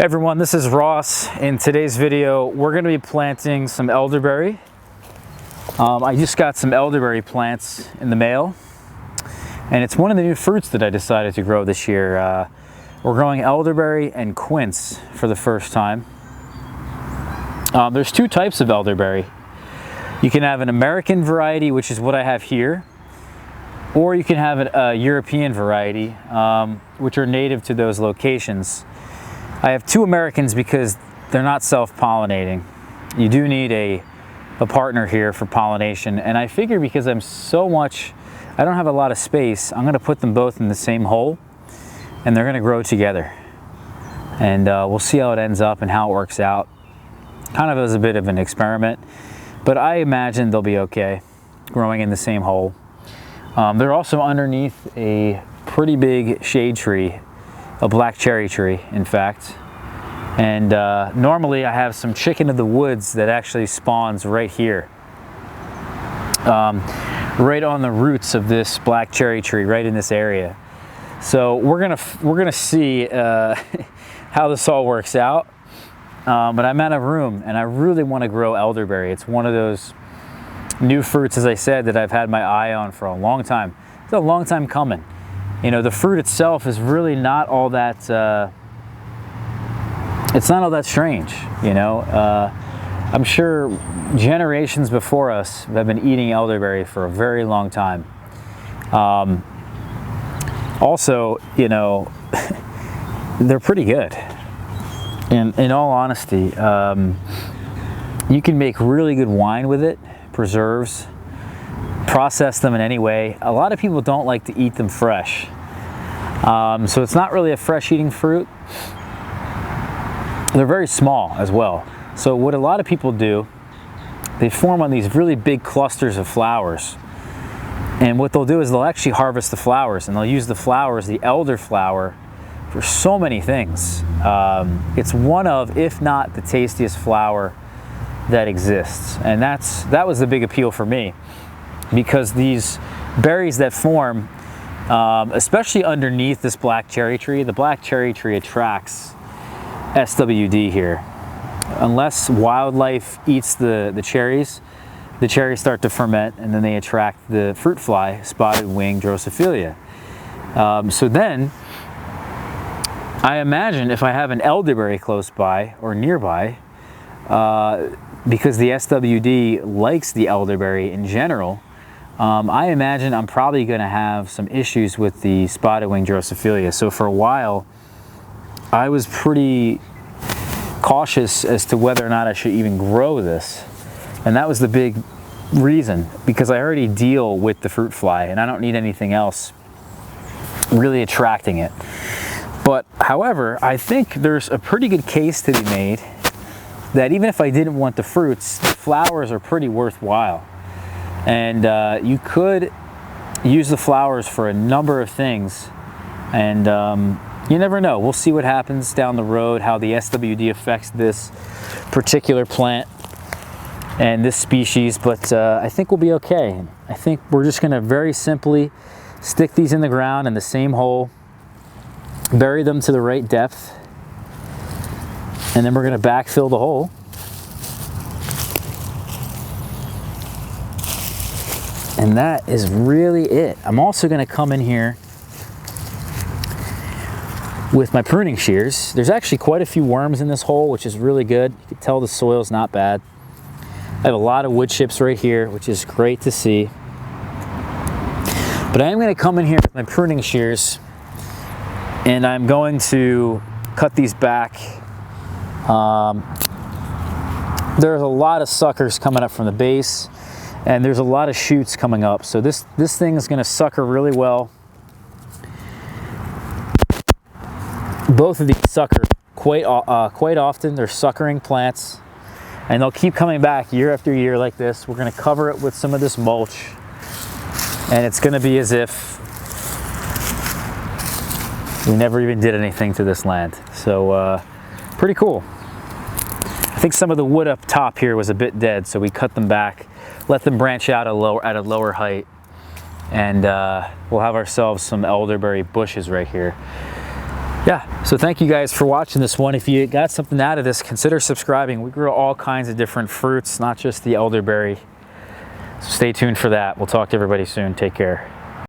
Hey everyone, this is Ross. In today's video, we're going to be planting some elderberry. I just got some elderberry plants in the mail, and it's one of the new fruits that I decided to grow this year. We're growing elderberry and quince for the first time. There's two types of elderberry. You can have an American variety, which is what I have here, or you can have a European variety, which are native to those locations. I have two Americans because they're not self-pollinating. You do need a partner here for pollination, and I figure because I don't have a lot of space, I'm going to put them both in the same hole, and they're going to grow together. And we'll see how it ends up and how it works out. Kind of as a bit of an experiment, but I imagine they'll be okay growing in the same hole. They're also underneath a pretty big shade tree, a black cherry tree, in fact. And normally I have some chicken of the woods that actually spawns right here, right on the roots of this black cherry tree, right in this area. So we're gonna see how this all works out. But I'm out of room, and I really want to grow elderberry. It's one of those new fruits, as I said, that I've had my eye on for a long time. It's a long time coming. You know, the fruit itself is really not all that, it's not all that strange, you know. I'm sure generations before us have been eating elderberry for a very long time. Also, you know, they're pretty good. In all honesty, you can make really good wine with it, preserves, process them in any way. A lot of people don't like to eat them fresh. So it's not really a fresh eating fruit. They're very small as well. So what a lot of people do, they form on these really big clusters of flowers. And what they'll do is they'll actually harvest the flowers, and they'll use the flowers, the elder flower, for so many things. It's one of, if not the tastiest flower that exists. And that was the big appeal for me, because these berries that form, especially underneath this black cherry tree, the black cherry tree attracts SWD here. Unless wildlife eats the cherries start to ferment, and then they attract the fruit fly, spotted wing Drosophila. So then, I imagine if I have an elderberry close by or nearby, because the SWD likes the elderberry in general, I imagine I'm probably going to have some issues with the spotted wing Drosophila. So for a while, I was pretty cautious as to whether or not I should even grow this. And that was the big reason, because I already deal with the fruit fly and I don't need anything else really attracting it. But however, I think there's a pretty good case to be made that even if I didn't want the fruits, the flowers are pretty worthwhile. And you could use the flowers for a number of things. And you never know. We'll see what happens down the road, how the SWD affects this particular plant and this species. But I think we'll be okay. I think we're just going to very simply stick these in the ground in the same hole, bury them to the right depth, and then we're going to backfill the hole. And that is really it. I'm also going to come in here with my pruning shears. There's actually quite a few worms in this hole, which is really good. You can tell the soil's not bad. I have a lot of wood chips right here, which is great to see. But I am going to come in here with my pruning shears, and I'm going to cut these back. There's a lot of suckers coming up from the base, and there's a lot of shoots coming up. So this thing is going to sucker really well. Both of these sucker quite often. They're suckering plants, and they'll keep coming back year after year like this. We're going to cover it with some of this mulch, and it's going to be as if we never even did anything to this land. So pretty cool. I think some of the wood up top here was a bit dead, so we cut them back, let them branch out at a lower height, and we'll have ourselves some elderberry bushes right here. Yeah, so thank you guys for watching this one. If you got something out of this, consider subscribing. We grow all kinds of different fruits, not just the elderberry. So stay tuned for that. We'll talk to everybody soon. Take care.